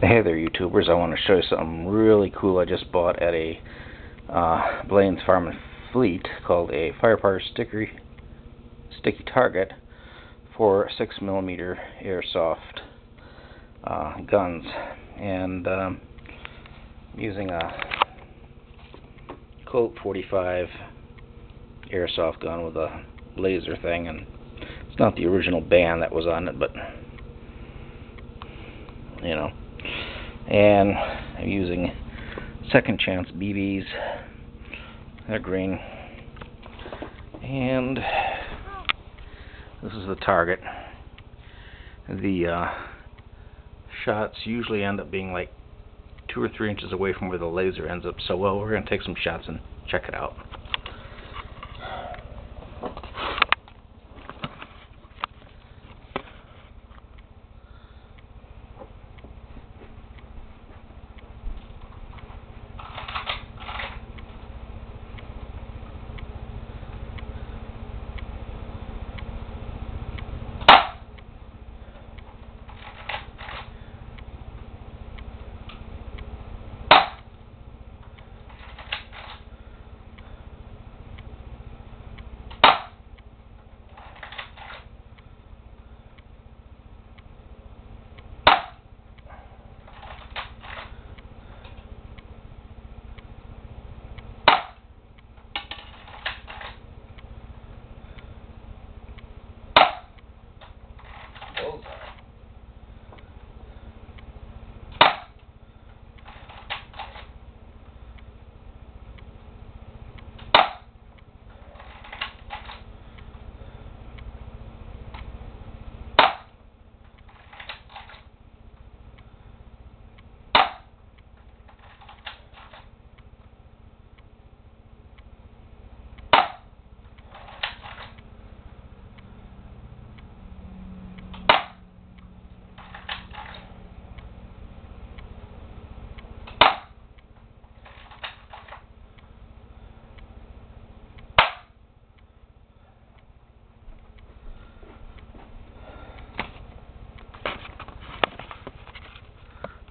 Hey there, YouTubers. I want to show you something really cool I just bought at a Blaine's Farm and Fleet called a Firepower Sticky Target for 6mm airsoft guns. And I'm using a Colt 45 airsoft gun with a laser thing, and it's not the original band that was on it, but you know. And I'm using Second Chance BBs. They're green. And this is the target. The shots usually end up being like 2 or 3 inches away from where the laser ends up. So, well, we're going to take some shots and check it out.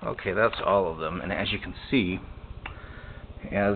Okay, that's all of them, and as you can see, as